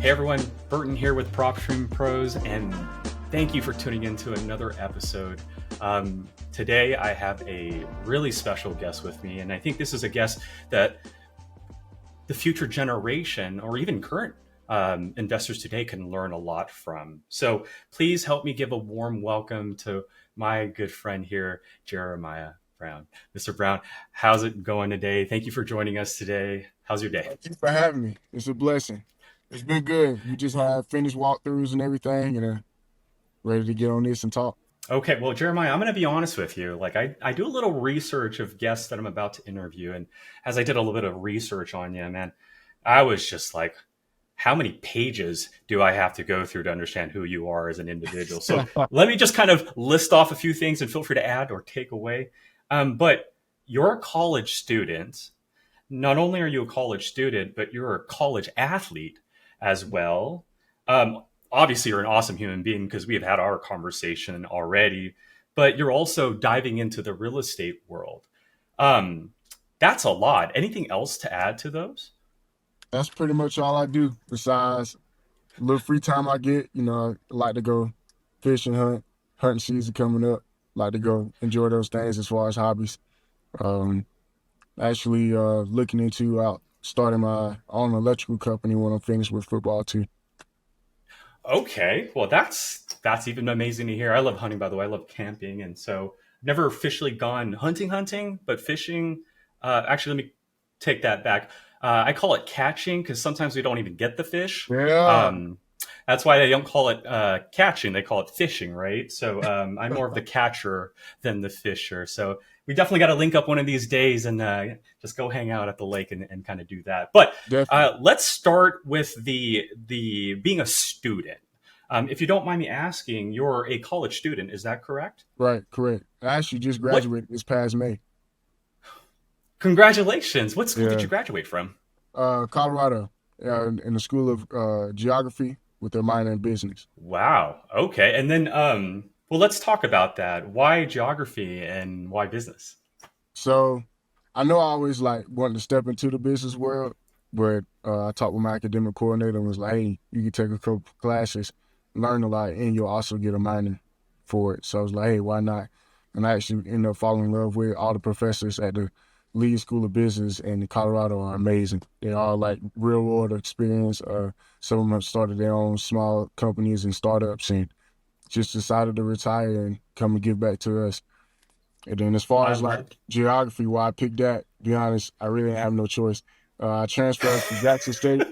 Hey everyone, Burton here with PropStream Pros, and thank you for tuning in to another episode. Today I have a really special guest with me, and I think this is a guest that the future generation or even current investors today can learn a lot from. So please help me give a warm welcome to my good friend here, Jeremiah Brown. Mr. Brown, how's it going today? Thank you for joining us today. How's your day? Thank you for having me. It's a blessing. It's been good. We just had finished walkthroughs and everything, and ready to get on this and talk. Okay, well, Jeremiah, I'm going to be honest with you. I do a little research of guests that I'm about to interview. And as I did a little bit of research on you, man, I was just like, how many pages do I have to go through to understand who you are as an individual? So let me just kind of list off a few things and feel free to add or take away. But you're a college student. Not only are you a college student, but you're a college athlete as well. Obviously, you're an awesome human being because we have had our conversation already, but you're also diving into the real estate world. Um, that's a lot. Anything else to add to those? That's pretty much all I do. Besides a little free time I get, I like to go fish and hunt. Hunting season coming up. Like to go enjoy those things as far as hobbies. Um, Actually, looking into out starting my own electrical company when I'm finished with football too. Okay, well, that's even amazing to hear. I love hunting, by the way. I love camping, and so I've never officially gone hunting, but fishing. Actually, let me take that back. I call it catching because sometimes we don't even get the fish. Yeah, Um, that's why they don't call it catching; they call it fishing, right? So I'm more of the catcher than the fisher. So we definitely got to link up one of these days and just go hang out at the lake and kind of do that. But definitely. let's start with the being a student. If you don't mind me asking, you're a college student, is that correct? Right, correct. I actually just What? graduated this past May. Congratulations! What school did Yeah. you graduate from? Colorado, in the School of Geography with their minor in business. Wow. Okay, and then well, let's talk about that. Why geography and why business? So I know I always like wanted to step into the business world, but I talked with my academic coordinator and was like, "Hey, you can take a couple classes, learn a lot, and you'll also get a minor for it." So I was like, "Hey, why not?" And I actually ended up falling in love with all the professors at the Lee School of Business in Colorado are amazing. They're all like real world experience. Some of them have started their own small companies and startups and just decided to retire and come and give back to us. And then as far I as love. like geography, why I picked that, to be honest, I really didn't have no choice. I transferred from Jackson State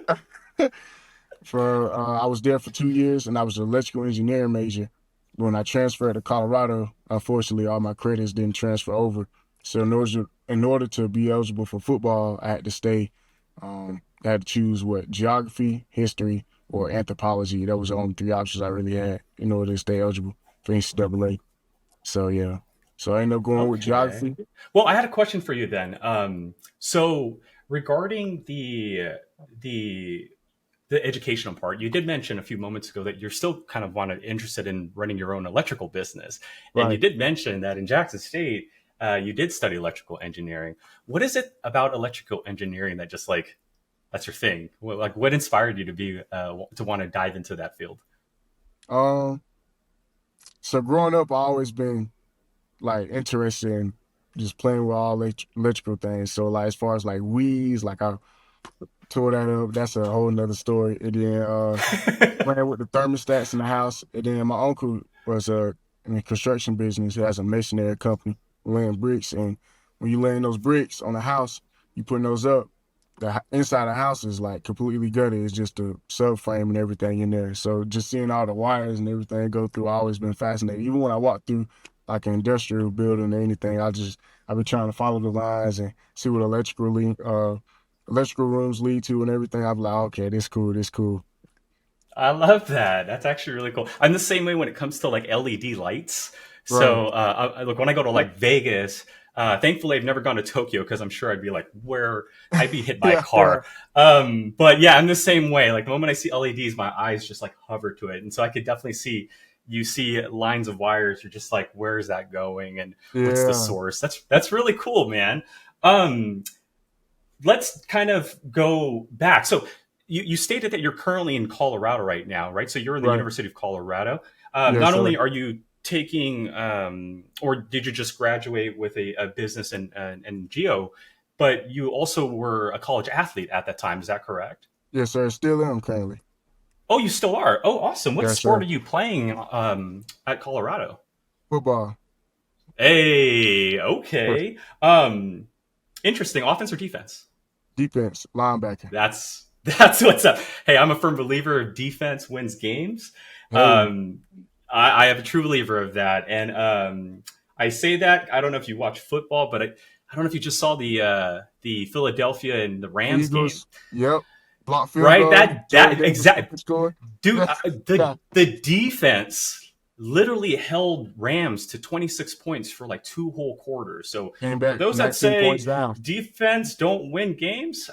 for I was there for 2 years and I was an electrical engineering major. When I transferred to Colorado, unfortunately all my credits didn't transfer over. So in order to be eligible for football, I had to stay. I had to choose what geography, history, or anthropology. That was the only three options I really had in order to stay eligible for NCAA. So yeah. So I ended up going with Okay. geography. Well, I had a question for you then. So regarding the the educational part, you did mention a few moments ago that you're still kind of interested in running your own electrical business, and you Right. did mention that in Jackson State, you did study electrical engineering. What is it about electrical engineering that just like that's your thing? What inspired you to be to want to dive into that field? Um, so growing up, I always been like interested in just playing with all electrical things. So like as far as like weeds, like I tore that up. That's a whole nother story. And then playing with the thermostats in the house. And then my uncle was in the construction business. He has a masonry company, laying bricks. And when you laying those bricks on the house, you putting those up. Inside the house is like completely gutted. It's just a subframe and everything in there. So just seeing all the wires and everything go through, I always been fascinated. Even when I walk through like an industrial building or anything, I've been trying to follow the lines and see what electrical rooms lead to and everything. I'm like, okay, this cool, this cool. I love that. That's actually really cool. I'm the same way when it comes to like LED lights. Right. So, look, when I go to like Vegas, thankfully I've never gone to Tokyo because I'm sure I'd be like, where I'd be hit by a Yeah, yeah, car. But yeah, I'm the same way. Like the moment I see LEDs, my eyes just like hover to it, and so I could definitely see. You see lines of wires. You're just like, where is that going, and what's the yeah. source? That's really cool, man. Um, let's kind of go back. So you stated that you're currently in Colorado right now, right? So you're in the Right. University of Colorado. Yes, Not sir. only are you taking, or did you just graduate with a business and geo, but you also were a college athlete at that time. Is that correct? Yes, sir. Still am currently. Oh, you still are. Oh, awesome. What Yes, sport sir. are you playing at Colorado? Football. Hey, okay. Interesting. Offense or defense? Defense. Linebacker. That's what's up. Hey, I'm a firm believer of defense wins games. Hey. Um, I am a true believer of that, and I say that I don't know if you watch football, but I don't know if you just saw the Philadelphia and the Rams game, Eagles. Yep. Block field right? goal. That Jordan Davis exact score. dude. Yeah. The defense literally held Rams to 26 points for like two whole quarters. So Came for back those that 19 points say down. defense don't win games,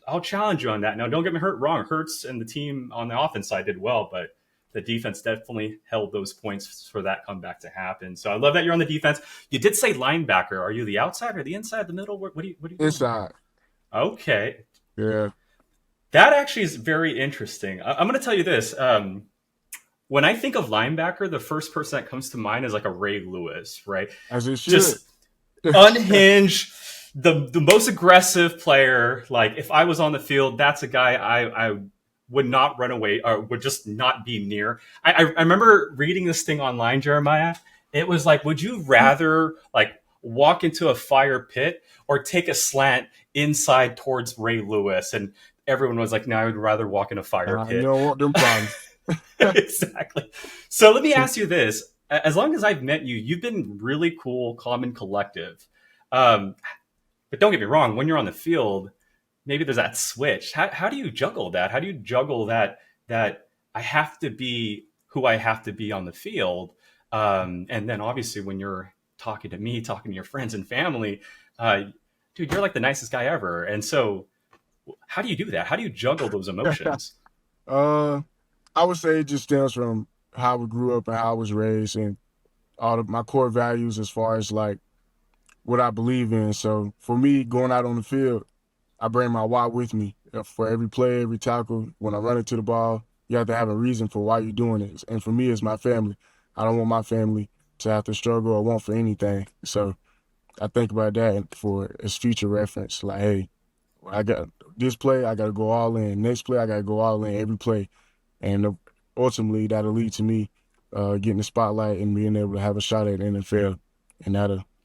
I'll challenge you on that. Now, don't get me wrong. Hurts and the team on the offense side did well, but the defense definitely held those points for that comeback to happen. So I love that you're on the defense. You did say linebacker. Are you the outside or the inside, the middle? What are you doing there? Inside. Okay, Yeah. that actually is very interesting. I'm going to tell you this. When I think of linebacker, the first person that comes to mind is like a Ray Lewis, right? As it should. Just unhinged, the most aggressive player. Like if I was on the field, that's a guy I would not run away or would just not be near. I remember reading this thing online, Jeremiah. It was like, would you rather like walk into a fire pit or take a slant inside towards Ray Lewis? And everyone was like, no, I would rather walk in a fire You pit. don't want them problems. Exactly. So let me ask you this. As long as I've met you, you've been really cool, calm, and collective. Um, but don't get me wrong, when you're on the field, maybe there's that switch. How do you juggle that? How do you juggle that I have to be who I have to be on the field? And then obviously when you're talking to me, talking to your friends and family, uh, dude, you're like the nicest guy ever. And so how do you do that? How do you juggle those emotions? uh, I would say it just stems from how we grew up and how I was raised and all of my core values as far as like what I believe in. So for me, going out on the field, I bring my why with me for every play, every tackle. When I run into the ball, you have to have a reason for why you're doing it. And for me, it's my family. I don't want my family to have to struggle or want for anything. So I think about that for as future reference. Like, hey, I got this play, I got to go all in. Next play, I got to go all in every play. And ultimately, that'll lead to me getting the spotlight and being able to have a shot at the NFL. And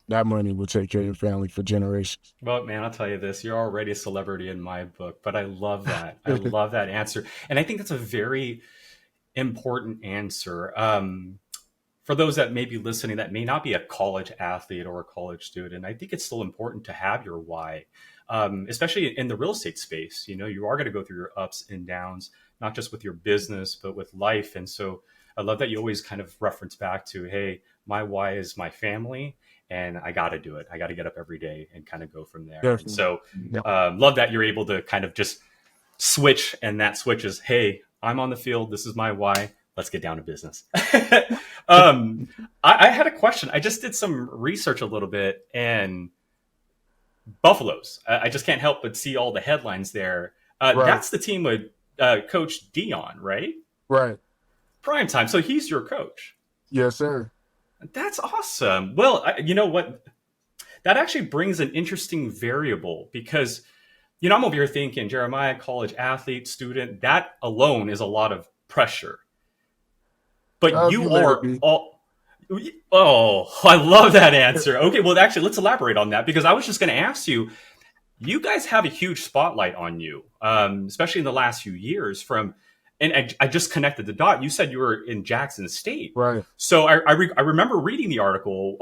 that money will take care of your family for generations. Well, man, I'll tell you this. You're already a celebrity in my book, but I love that. I love that answer. And I think that's a very important answer. For those that may be listening that may not be a college athlete or a college student, I think it's still important to have your why, especially in the real estate space. You know, you are going to go through your ups and downs, not just with your business, but with life. And so I love that you always kind of reference back to, hey, my why is my family and I got to do it. I got to get up every day and kind of go from there. And Definitely. so Yep. love that you're able to kind of just switch, and that switch is, hey, I'm on the field. This is my why. Let's get down to business. I had a question. I just did some research a little bit, and Buffaloes. I just can't help but see all the headlines there. Right. That's the team with Coach Dion, right? Right. Prime time. So he's your coach. Yes, sir. That's awesome. Well, you know what? That actually brings an interesting variable because, you know, I'm over here thinking, Jeremiah, college athlete, student, that alone is a lot of pressure. But You you let it are be. all. Oh, I love that answer. Okay, well, actually, let's elaborate on that because I was just going to ask you. You guys have a huge spotlight on you, especially in the last few years. And I just connected the dot. You said you were in Jackson State, Right. so I remember reading the article.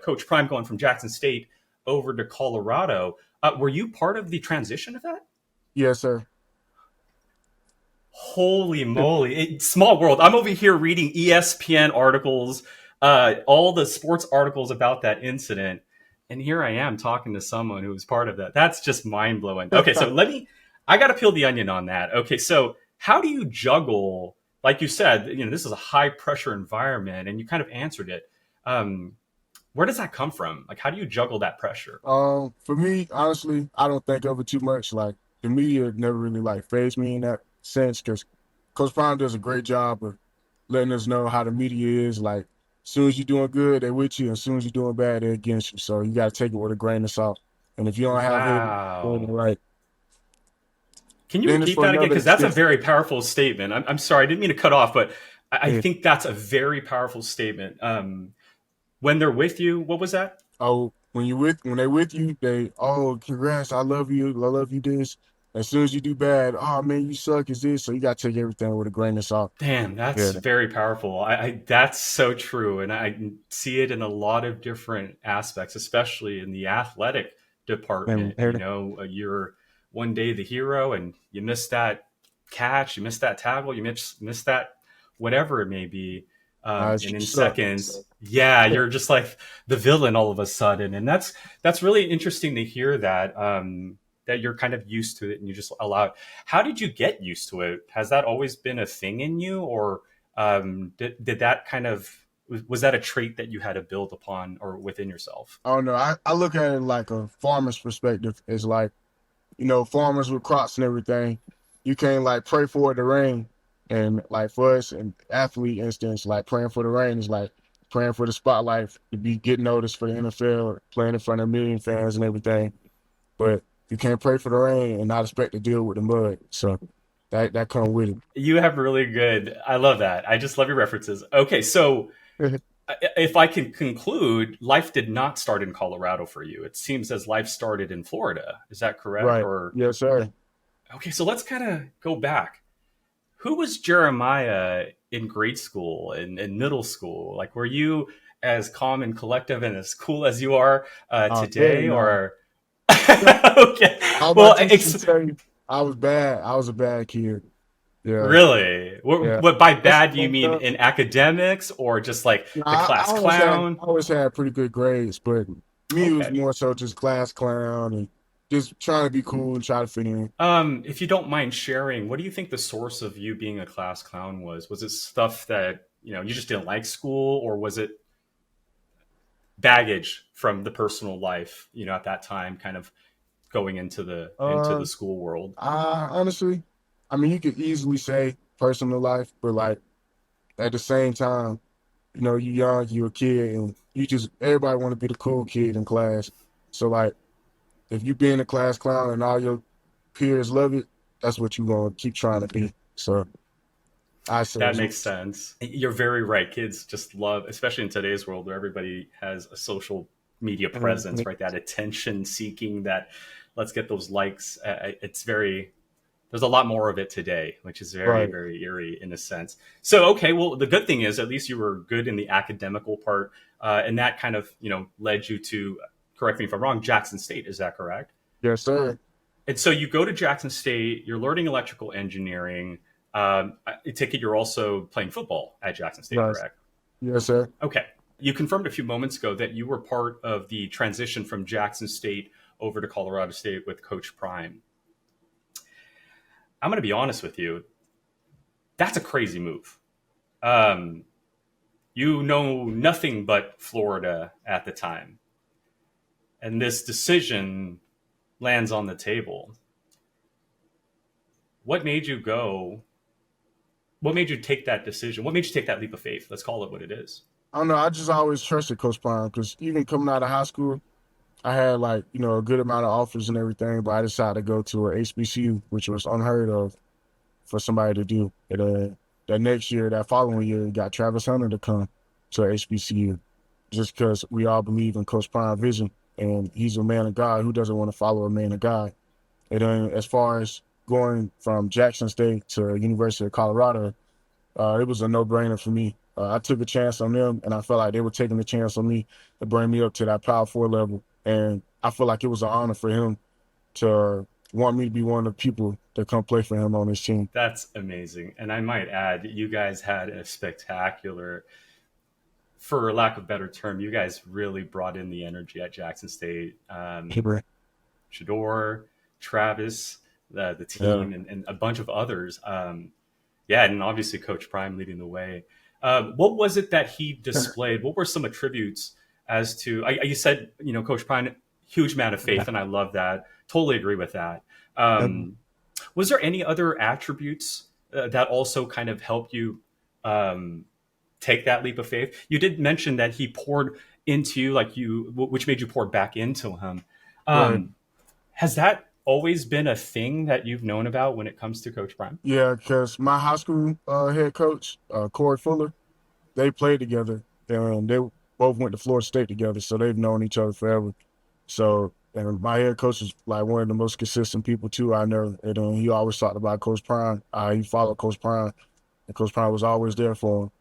Coach Prime going from Jackson State over to Colorado. Were you part of the transition of that? Yes, sir. Holy moly. Small world. I'm over here reading ESPN articles, all the sports articles about that incident. And here I am talking to someone who was part of that. That's just mind blowing. Okay, so I got to peel the onion on that. Okay, so how do you juggle, like you said, you know, this is a high pressure environment and you kind of answered it. Where does that come from? Like, how do you juggle that pressure? For me, honestly, I don't think of it too much. Like the media never really like phased me in that sense because Coach Prime does a great job of letting us know how the media is. Like, as soon as you're doing good, they're with you. And as soon as you're doing bad, they're against you. So you got to take it with a grain of salt. And if you don't have it, then Wow. right, Can you then it's repeat for that again? another Because that's a extension. very powerful statement. I'm sorry, I didn't mean to cut off, but I Yeah. think that's a very powerful statement. When they're with you, what was that? Oh, when they with you, they congrats, I love you this. As soon as you do bad, oh man, you suck. Is this? So you got to take everything with a grain of salt. Damn, Yeah, that's very powerful. That's so true, and I see it in a lot of different aspects, especially in the athletic man, department. You know, you're one day the hero, and you miss that catch, you miss that tackle, you miss that whatever it may be, and you in suck. seconds, yeah, you're just like the villain all of a sudden, and that's really interesting to hear that. That you're kind of used to it and you just allow it. How did you get used to it? Has that always been a thing in you, or did that kind of was that a trait that you had to build upon or within yourself? I don't know. I look at it like a farmer's perspective. It's like, farmers with crops and everything, you can't like pray for it to rain. And like for us and athlete instance, like praying for the rain is like praying for the spotlight to be getting noticed for the NFL, playing in front of a million fans and everything. But you can't pray for the rain and not expect to deal with the mud. So that comes with You have really good. I love that. I just love your references. Okay, so it. if I can conclude, life did not start in Colorado for you. It seems as life started in Florida. Is that correct? Right. Or Yes, sir. okay, so let's kind of go back. Who was Jeremiah in grade school and middle school? Like, were you as calm and collective and as cool as you are Heck today, no. or okay? I was Well, about to tell you, I was bad. I was a bad kid. Yeah. really, Yeah. what by That's bad do you fucked mean up. in academics or just like No, the I class always had clown? I always had pretty good grades, but me it was Okay. more so just class clown and just trying to be cool and try to fit in. If you don't mind sharing, what do you think the source of you being a class clown was? Was it stuff that you just didn't like school, or was it baggage from the personal life? At that time, kind of going into the Uh, school world. I honestly, I mean, you could easily say personal life, but like at the same time, you young, you a kid, and you just everybody want to be the cool kid in class. So like, if you being a class clown and all your peers love it, that's what you gonna keep trying to be. So I say That it's makes sense. You're very right. Kids just love, especially in today's world where everybody has a social media presence, right? That attention seeking, that let's get those likes. It's very, there's a lot more of it today, which is very, right. very eerie in a sense. So, okay, well, the good thing is at least you were good in the academical part, and that kind of, led you to, correct me if I'm wrong, Jackson State. Is that correct? Yes, sir. And so you go to Jackson State, you're learning electrical engineering. I take it you're also playing football at Jackson State, Right. correct? Yes, sir. Okay. You confirmed a few moments ago that you were part of the transition from Jackson State over to Colorado State with Coach Prime. I'm going to be honest with you. That's a crazy move. Um, you know nothing but Florida at the time. And this decision lands on the table. What made you go What made you take that decision? What made you take that leap of faith? Let's call it what it is. I don't know. I just always trusted Coach Prime because even coming out of high school, I had like a good amount of offers and everything, but I decided to go to a HBCU, which was unheard of for somebody to do. And that next year, that following year, we got Travis Hunter to come to HBCU just because we all believe in Coach Prime vision, and he's a man of God. Who doesn't want to follow a man of God? And then as far as going from Jackson State to University of Colorado, it was a no-brainer for me. I took a chance on them, and I felt like they were taking a chance on me to bring me up to that Power Four level. And I feel like it was an honor for him to want me to be one of the people that come play for him on his team. That's amazing. And I might add, you guys had a spectacular, for lack of a better term, you guys really brought in the energy at Jackson State. Shador, Travis, the Yeah. team, and a bunch of others. Yeah, and obviously Coach Prime leading the way. What was it that he displayed? What were some attributes as to? You said Coach Prime, huge amount of faith, and I love that. Totally agree with that. And Um, was there any other attributes that also kind of helped you um, take that leap of faith? You did mention that he poured into you, like which made you pour back into him. right, Um, has that always been a thing that you've known about when it comes to Coach Prime? yeah, because my high school head coach, Corey Fuller, they played together, and they both went to Florida State together, so they've known each other forever. So, and my head coach is like one of the most consistent people too I know. And he always talked about Coach Prime. He followed Coach Prime, and Coach Prime was always there for him,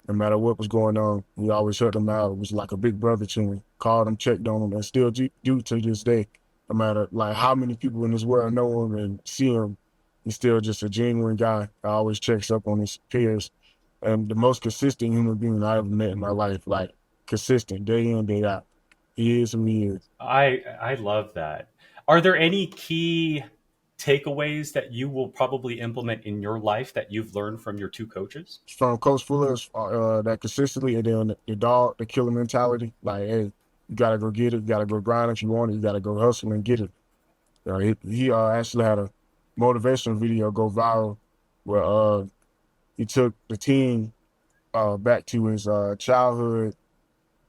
no matter what was going on. He always helped him out. It was like a big brother to him. Called him, checked on him, and still do to this day. No matter like how many people in this world know him and see him, he's still just a genuine guy. Always checks up on his peers, and the most consistent human being I ever met in my life. Like consistent, day in, day out. He is who he is. I love that. Are there any key takeaways that you will probably implement in your life that you've learned from your two coaches? From Coach Fuller's that consistently, and then the dog, the killer mentality. Like, hey, you gotta go get it. You gotta go grind if you want it. You gotta go hustle and get it. He actually had a motivational video go viral where he took the team back to his childhood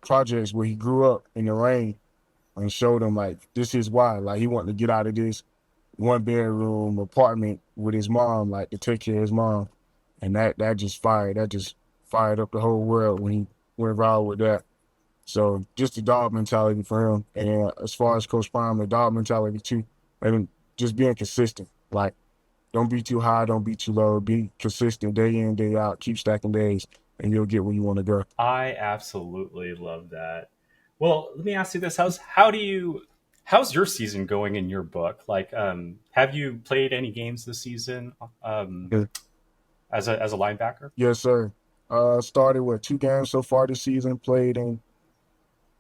projects where he grew up in the rain and showed them like this is why. Like he wanted to get out of this one bedroom apartment with his mom, like to take care of his mom. And that just fired up the whole world when he went viral with that. So just the dog mentality for him. And as far as Coach Prime, the dog mentality too. And just being consistent. Like don't be too high, don't be too low. Be consistent day in, day out. Keep stacking days, and you'll get where you want to go. I absolutely love that. Well, let me ask you this: how's your season going in your book? Like, have you played any games this season Yeah. as a linebacker? Yes, sir. Started with 2 games so far this season. Played in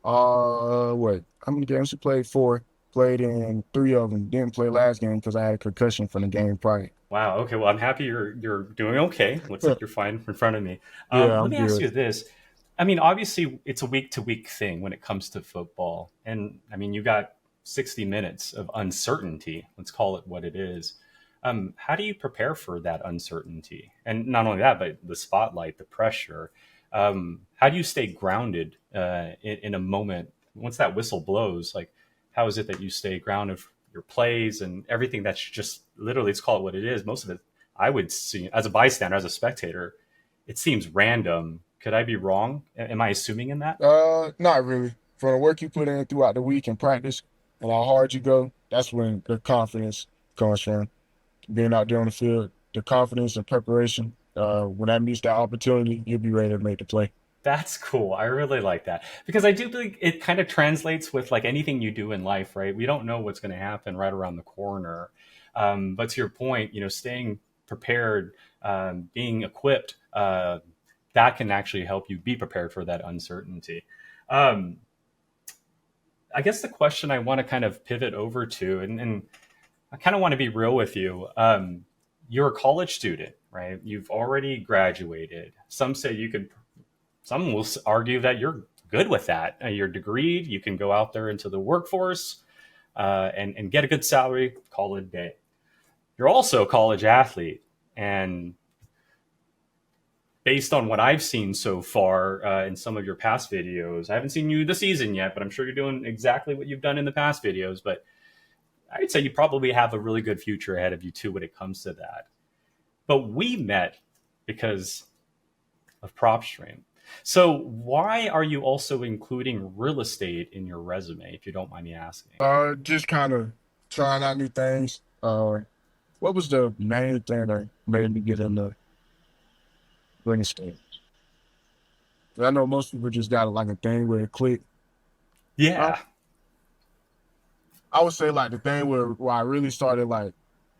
what? How many games you played? Four. Played in three of them. Didn't play last game because I had a concussion from the game prior. Wow. Okay. Well, I'm happy you're doing okay. Looks like you're fine in front of me. Yeah, Let I'm me ask good. you this. I mean, obviously, it's a week to week thing when it comes to football, and I mean, you got 60 minutes of uncertainty. Let's call it what it is. How do you prepare for that uncertainty? And not only that, but the spotlight, the pressure. How do you stay grounded in a moment once that whistle blows? Like, how is it that you stay grounded for your plays and everything that's just literally, let's call it what it is. Most of it, I would see as a bystander, as a spectator, it seems random. Could I be wrong? Am I assuming in that? Not really. For the work you put in throughout the week and practice and how hard you go, that's when the confidence comes from. Being out there on the field, the confidence and preparation. When that meets that opportunity, you'll be ready to make the play. That's cool. I really like that because I do think it kind of translates with like anything you do in life, right? We don't know what's going to happen right around the corner. But to your point, staying prepared, being equipped, that can actually help you be prepared for that uncertainty. Um, I guess the question I want to kind of pivot over to, and I kind of want to be real with you. You're a college student, right? You've already graduated. Some say you could some will argue that you're good with that. You're degreed. You can go out there into the workforce and get a good salary, call it a day. You're also a college athlete. And based on what I've seen so far in some of your past videos, I haven't seen you this season yet, but I'm sure you're doing exactly what you've done in the past videos. But I'd say you probably have a really good future ahead of you, too, when it comes to that. But we met because of PropStream. So why are you also including real estate in your resume, if you don't mind me asking? Just kind of trying out new things. What was the main thing that made me get into real estate? I know most people just got like a thing where it click. I, Yeah, I would say like the thing where I really started like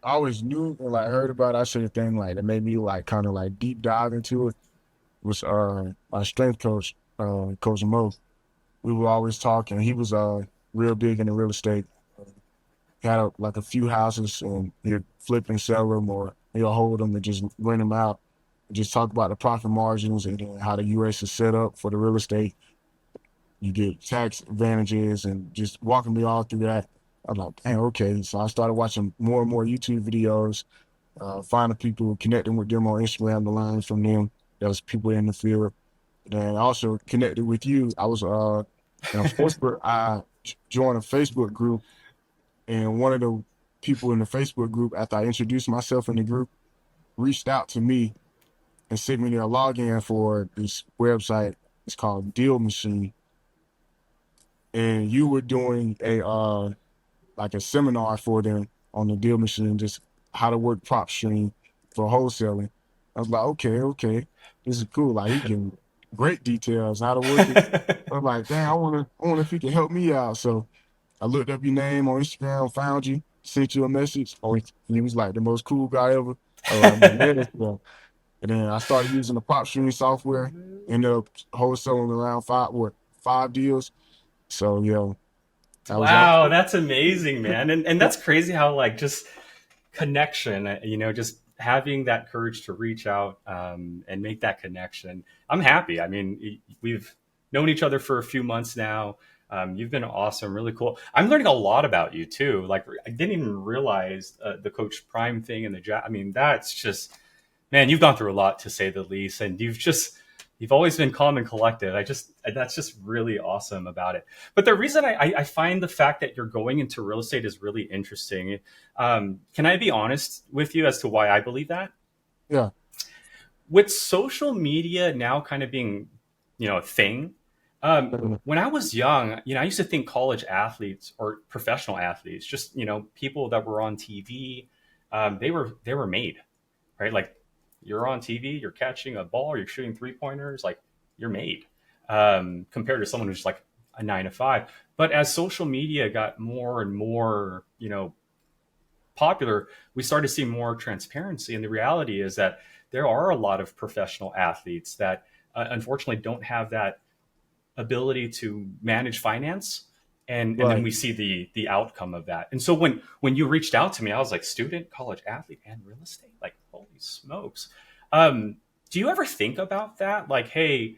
I always knew and like heard about it. I say the thing like that made me like kind of like deep dive into it was my strength coach, Coach Mo. We were always talking. He was real big into real estate. He had like a few houses and he'd flip and sell them or he'll hold them and just rent them out. Just talk about the profit margins and how the US is set up for the real estate. You get tax advantages and just walking me all through that. I'm like, dang, okay. So I started watching more and more YouTube videos, finding people, connecting with them on Instagram, the lines from them. There was people in the field. Then I also connected with you. I was in a Facebook. I joined a Facebook group, and one of the people in the Facebook group, after I introduced myself in the group, reached out to me and sent me their login for this website. It's called Deal Machine, and you were doing a like a seminar for them on the Deal Machine, just how to work PropStream for wholesaling. I was like, okay, okay, this is cool. Like he can great details how to work it. I was like, dang, I wonder if you can help me out. So I looked up your name on Instagram, found you, sent you a message. Oh, he was like the most cool guy ever. I was like, man, yeah. So, and then I started using the PropStream software. Ended up wholesaling around five deals. So that was all. Wow, that's amazing, man. And that's crazy how like just connection, just having that courage to reach out and make that connection. I'm happy. I mean, we've known each other for a few months now. You've been awesome, really cool. I'm learning a lot about you too. Like I didn't even realize the Coach Prime thing and the job. I mean, that's just, man, you've gone through a lot to say the least, and you've always been calm and collected. That's just really awesome about it. But the reason I find the fact that you're going into real estate is really interesting. Can I be honest with you as to why I believe that? Yeah. With social media now kind of being, a thing. When I was young, I used to think college athletes or professional athletes, just people that were on TV, they were made, right? Like you're on TV, you're catching a ball, you're shooting 3 pointers, like you're made compared to someone who's like a 9 to 5. But as social media got more and more, popular, we started to see more transparency. And the reality is that there are a lot of professional athletes that unfortunately don't have that ability to manage finance. And then Right. we see the outcome of that. And so when you reached out to me, I was like, student, college athlete, and real estate. Like, holy smokes. Do you ever think about that? Like, hey,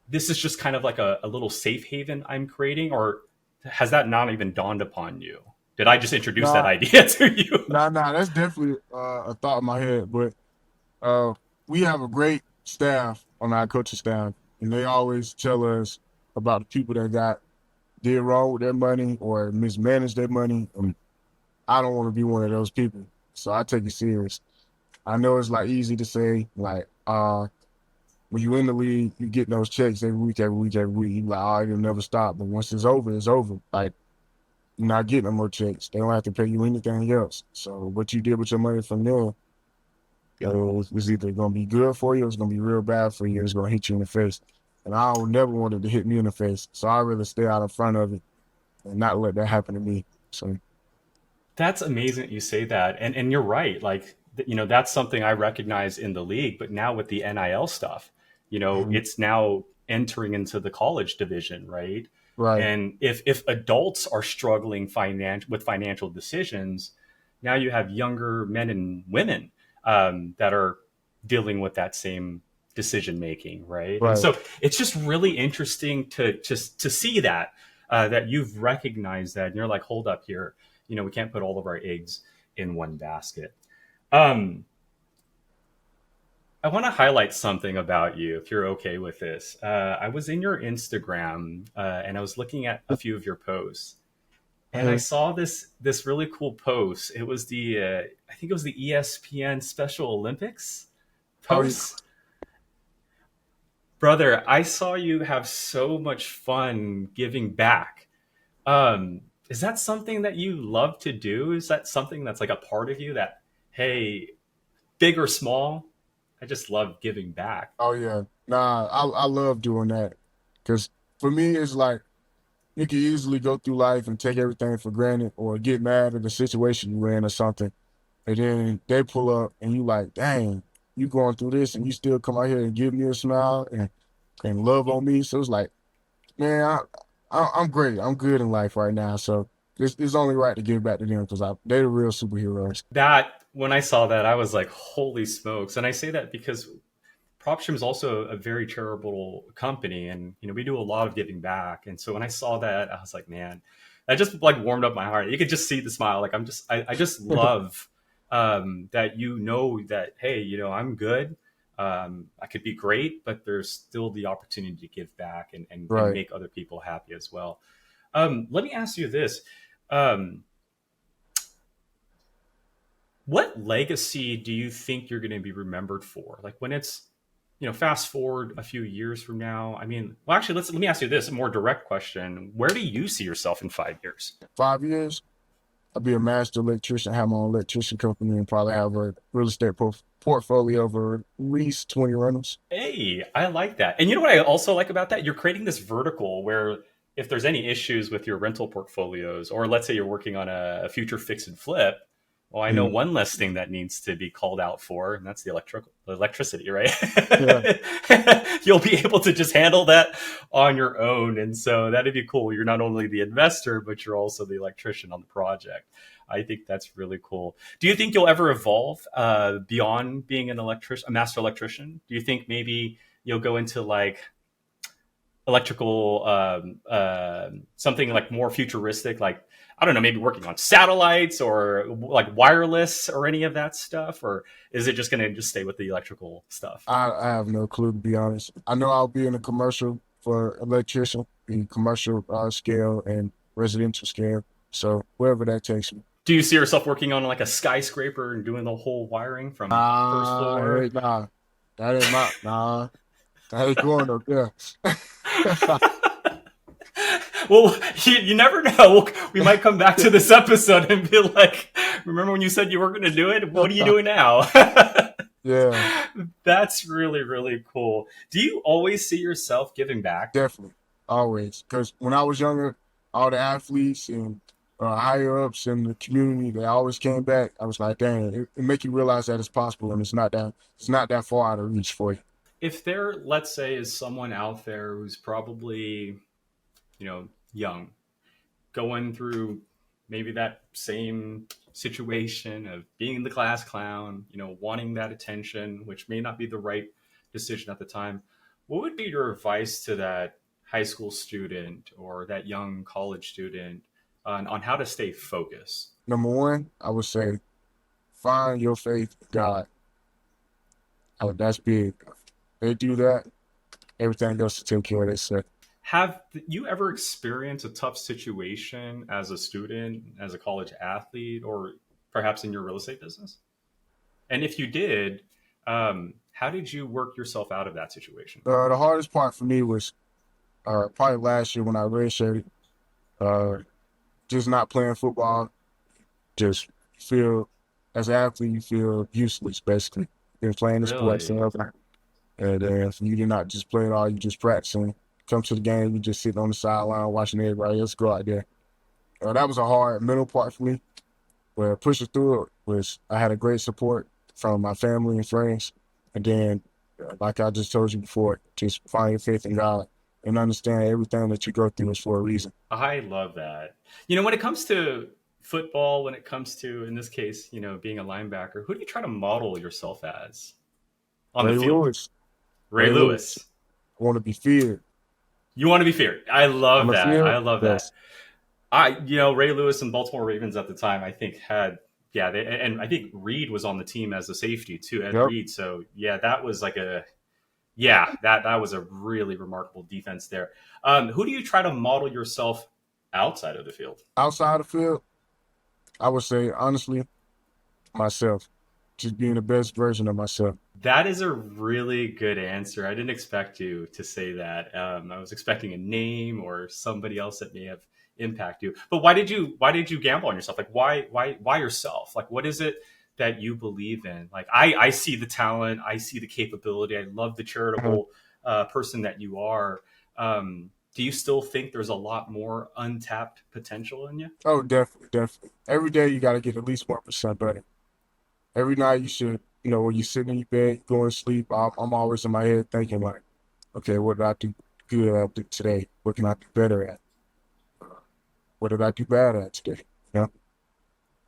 this is just kind of like a little safe haven I'm creating, or has that not even dawned upon you? Did I just introduce that Nah, idea to you? nah. That's definitely a thought in my head. But uh, we have a great staff on our coaching staff, and they always tell us about the people that got did wrong with their money or mismanaged their money. And I don't want to be one of those people, so I take it serious. I know it's like easy to say, like, when you in the league, you get those checks every week, every week, every week. You like, oh, it'll never stop. But once it's over, it's over. Like, you're not getting no more checks. They don't have to pay you anything else. So what you did with your money from there, was either gonna be good for you, or it's gonna be real bad for you. It's gonna hit you in the face. And I don't never want it to hit me in the face. So I rather stay out in front of it and not let that happen to me. So That's amazing that you say that. And you're right. Like, that's something I recognize in the league, but now with the NIL stuff, mhm, it's now entering into the college division, right? right, And if adults are struggling with financial decisions, now you have younger men and women that are dealing with that same decision making, right? And right. so it's just really interesting to see that that you've recognized that, and you're like, hold up here, we can't put all of our eggs in one basket. Um, I want to highlight something about you, if you're okay with this. I was in your Instagram and I was looking at a few of your posts, and I Mhm. saw this really cool post. It was I think it was the ESPN Special Olympics Oh, yeah. post. Brother, I saw you have so much fun giving back. Is that something that you love to do? Is that something that's like a part of you that, hey, big or small, I just love giving back? Oh yeah. Nah, I love doing that. Cause for me it's like you can easily go through life and take everything for granted or get mad at the situation you're in or something. And then they pull up and you like, dang, you going through this and you still come out here and give me a smile and love on me. So it's like, man, I'm great. I'm good in life right now. So it's only right to give back to them because they're the real superheroes. That, when I saw that, I was like, holy smokes. And I say that because PropStream is also a very charitable company, and we do a lot of giving back. And so when I saw that, I was like, man, That just like warmed up my heart. You could just see the smile. Like I just love that you know that hey, I'm good. I could be great, but there's still the opportunity to give back and Right. make other people happy as well. Let me ask you this: um, what legacy do you think you're going to be remembered for? Like when it's fast forward a few years from now. I mean, well, actually, let me ask you this: a more direct question. Where do you see yourself in 5 years? 5 years, I'll be a master electrician, have my own electrician company, and probably have a real estate portfolio of at least 20 rentals. Hey, I like that. And you know what I also like about that? You're creating this vertical where if there's any issues with your rental portfolios, or let's say you're working on a future fix and flip, well, I know Mm. one less thing that needs to be called out for, and that's the electricity, right? Yeah, You'll be able to just handle that on your own. And so that'd be cool. You're not only the investor, but you're also the electrician on the project. I think that's really cool. Do you think you'll ever evolve beyond being a master electrician? Do you think maybe you'll go into like electrical, something like more futuristic, like I don't know, maybe working on satellites or like wireless or any of that stuff, or is it just going to just stay with the electrical stuff? I have no clue to be honest. I know I'll be in a commercial for electrician, in commercial scale and residential scale. So wherever that takes me. Do you see yourself working on like a skyscraper and doing the whole wiring from first floor? Hey, nah, that ain't my nah. That ain't going up there. Well, you never know. We might come back to this episode and be like, remember when you said you weren't going to do it? What are you doing now? Yeah, That's really, really cool. Do you always see yourself giving back? definitely, always. Because when I was younger, all the athletes and higher ups in the community, they always came back. I was like, dang, it make you realize that it's possible, and it's not that far out of reach for you. If there, let's say, is someone out there who's probably, young, going through maybe that same situation of being the class clown, wanting that attention, which may not be the right decision at the time. What would be your advice to that high school student or that young college student on how to stay focused? Number one, I would say find your faith in God. That's big. They do that, everything else will take care of itself. Have you ever experienced a tough situation as a student, as a college athlete, or perhaps in your real estate business? And if you did, how did you work yourself out of that situation? The hardest part for me was probably last year when I redshirted. Uh, just not playing football. Just feel as an athlete, you feel useless basically. You're playing the sport, Really? so and you did not just play it all. You just practicing. Come to the game, you just sitting on the sideline watching everybody else go out there. That was a hard mental part for me. But pushing through it was I had a great support from my family and friends, and then like I just told you before, just find your faith in God and understand everything that you go through is for a reason. I love that. When it comes to football, when it comes to, in this case, being a linebacker, who do you try to model yourself as on the Ray field? Lewis, Ray Ray Lewis, Lewis. I want to be feared. You want to be feared. I On love the that. field, I love that. yes. Ray Lewis and Baltimore Ravens at the time, I think had, yeah, and I think Reed was on the team as a safety too, Ed Yep. Reed. So yeah, that was like that was a really remarkable defense there. Who do you try to model yourself outside of the field? Outside the field, I would say honestly, myself, just being the best version of myself. That is a really good answer. I didn't expect you to say that. I was expecting a name or somebody else that may have impacted you. But why did you gamble on yourself? Like why yourself? Like what is it that you believe in? Like I see the talent, I see the capability. I love the Mhm. charitable person that you are. Do you still think there's a lot more untapped potential in you? Oh, definitely, definitely. Every day you got to get at least 1% better. Every night you should, when you sit in your bed, going to sleep, I'm always in my head thinking like, okay, what did I do good at today? What can I do better at? What did I do bad at today? You know,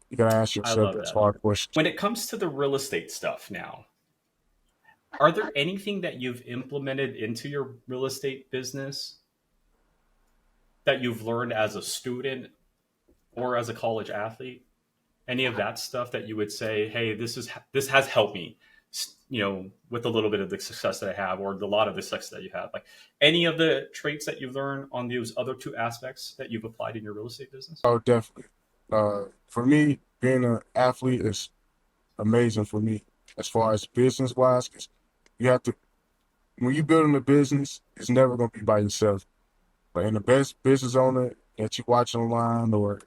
you gotta ask I yourself love those that. hard questions. When it comes to the real estate stuff now, are there anything that you've implemented into your real estate business that you've learned as a student or as a college athlete? Any of that stuff that you would say, hey, this has helped me, with a little bit of the success that I have, or a lot of the success that you have, like any of the traits that you've learned on those other two aspects that you've applied in your real estate business? Oh, definitely. For me, being an athlete is amazing for me as far as business wise, because you have to, when you're building a business, it's never going to be by yourself. But in the best business owner that you watch online or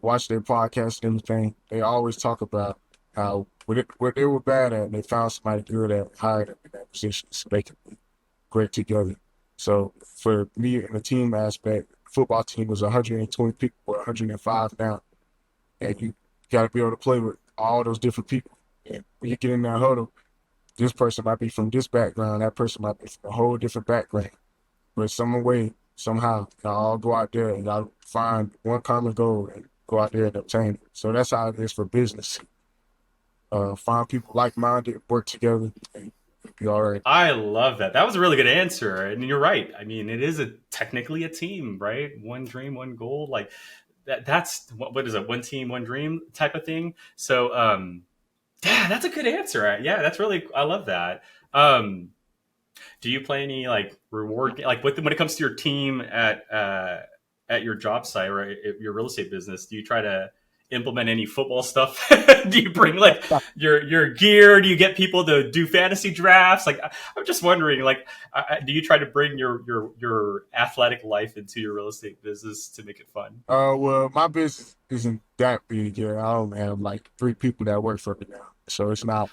watch their podcast and everything, they always talk about how what they were bad at, they found somebody good at, hired them in that position so they can be great together. So for me in the team aspect, football team was 120 people or 105 now, and you got to be able to play with all those different people. And when you get in that huddle, this person might be from this background, that person might be from a whole different background. But some way, somehow, y'all all go out there and y'all find one common goal and go out there and obtain it. So that's how it is for business. Find people like-minded, work together, and you'll be all right. I love that. That was a really good answer, and you're right. I mean, it is technically a team, right? One dream, one goal. Like that's what is it? One team, one dream type of thing. So, yeah, that's a good answer. Yeah, that's really, I love that. Um, do you play any like reward, like when it comes to your team at your job site or at your real estate business? Do you try to implement any football stuff? Do you bring like your gear? Do you get people to do fantasy drafts? Like I'm just wondering, like, do you try to bring your athletic life into your real estate business to make it fun? Well, my business isn't that big yet. I only have like 3 people that work for me now. So it's not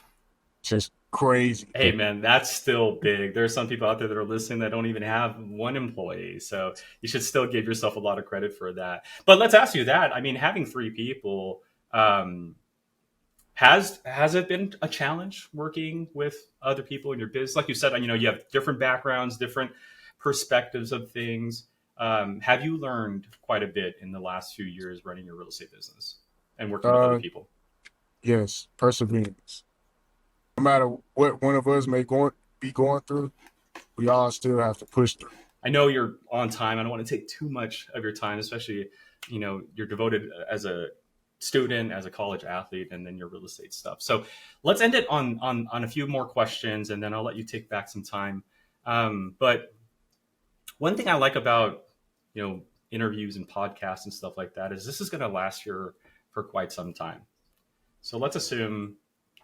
just crazy Hey big. man, that's still big. There are some people out there that are listening that don't even have one employee. So you should still give yourself a lot of credit for that. But let's ask you that. I mean, having three people, um, has it been a challenge working with other people in your business? Like you said, you have different backgrounds, different perspectives of things. Have you learned quite a bit in the last few years running your real estate business and working with other Uh, people? yes, perseverance. No matter what one of us be going through, we all still have to push through. I know you're on time. I don't want to take too much of your time, especially, you're devoted as a student, as a college athlete, and then your real estate stuff. So let's end it on a few more questions, and then I'll let you take back some time. But one thing I like about, interviews and podcasts and stuff like that is this is going to last for quite some time. So let's assume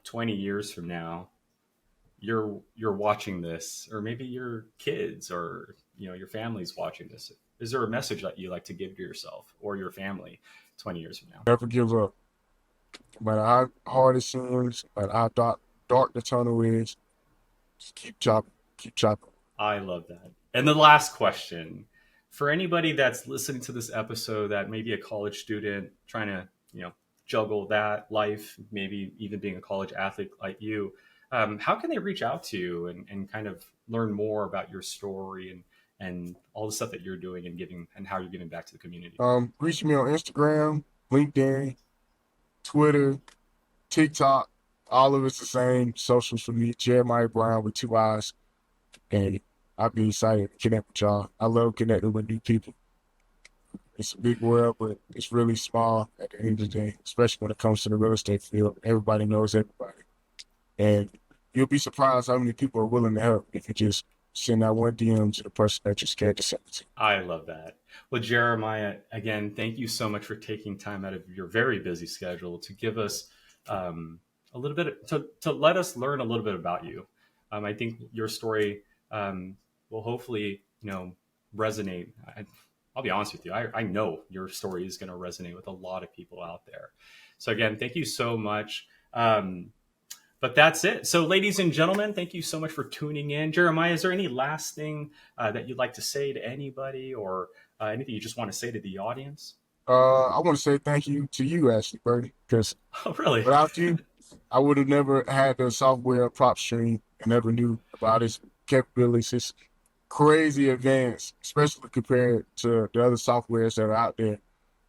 20 years from now, you're watching this, or maybe your kids or your family's watching this. Is there a message that you like to give to yourself or your family 20 years from now? Never give up. No matter how hard it seems, no matter how dark the tunnel is, just keep chopping, keep chopping. I love that. And the last question, for anybody that's listening to this episode that may be a college student trying to juggle that life, maybe even being a college athlete like you, how can they reach out to you and kind of learn more about your story and all the stuff that you're doing and giving and how you're giving back to the community? Reach me on Instagram, LinkedIn, Twitter, TikTok. All of it's the same socials for me. Jeremiah Brown with 2 eyes. And I'd be excited to connect with y'all. I love connecting with new people. It's a big world, but it's really small at the end of the day, especially when it comes to the real estate field. Everybody knows everybody. And you'll be surprised how many people are willing to help if you just send that one DM to the person that you're scared to send it to. I love that. Well, Jeremiah, again, thank you so much for taking time out of your very busy schedule to give us a little bit to let us learn a little bit about you. I think your story will hopefully resonate. I'll be honest with you. I know your story is going to resonate with a lot of people out there. So again, thank you so much. But that's it. So, ladies and gentlemen, thank you so much for tuning in. Jeremiah, is there any last thing that you'd like to say to anybody, or anything you just want to say to the audience? I want to say thank you to you, Ashley Birdie, because Oh, really? without you, I would have never had the software PropStream and never knew about its capabilities. It's crazy advanced, especially compared to the other softwares that are out there.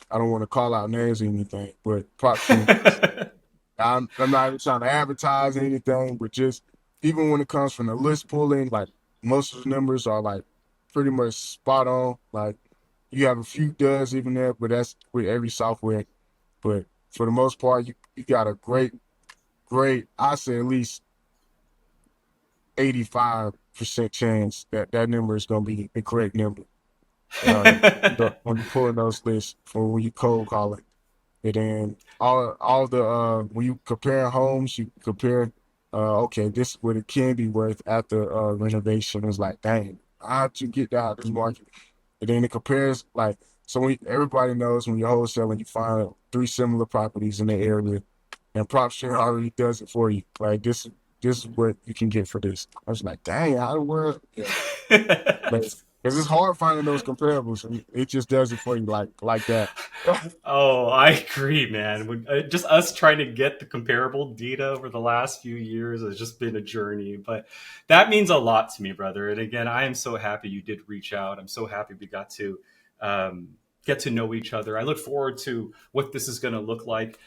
I don't want to call out names or anything, but PropStream, I'm not even trying to advertise anything, but just even when it comes from the list pulling, like most of the numbers are like pretty much spot on. Like You have a few duds even there, but that's with every software. But for the most part, you got a great, I say at least 85% chance that that number is going to be the correct number. When you pull in those lists for when you cold call it. And then all the when you compare homes, you compare okay, this is what it can be worth after renovation. It's like, dang, how'd you get that out of this market? And then it compares like so everybody knows when you're wholesaling, you find three similar properties in the area, and PropStream already does it for you. Like this is what you can get for this. I was like, dang, how the world? Yeah. But because it's hard finding those comparables, and it just does it for you like that. Oh, I agree, man. Just us trying to get the comparable data over the last few years has just been a journey. But that means a lot to me, brother. And again, I am so happy you did reach out. I'm so happy we got to um, get to know each other. I look forward to what this is going to look like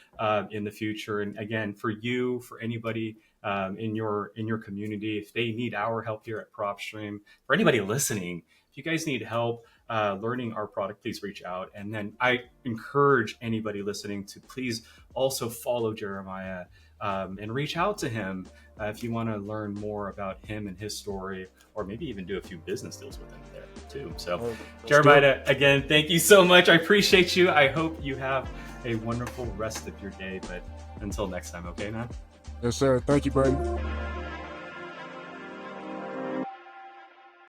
in the future. And again, for you, for anybody in your community, if they need our help here at PropStream, for anybody listening, if you guys need help learning our product, please reach out. And then I encourage anybody listening to please also follow Jeremiah and reach out to him if you want to learn more about him and his story, or maybe even do a few business deals with him there too. So, Let's do it. Jeremiah, again, thank you so much. I appreciate you. I hope you have a wonderful rest of your day. But until next time, okay, man? Yes, sir. Thank you, Burton.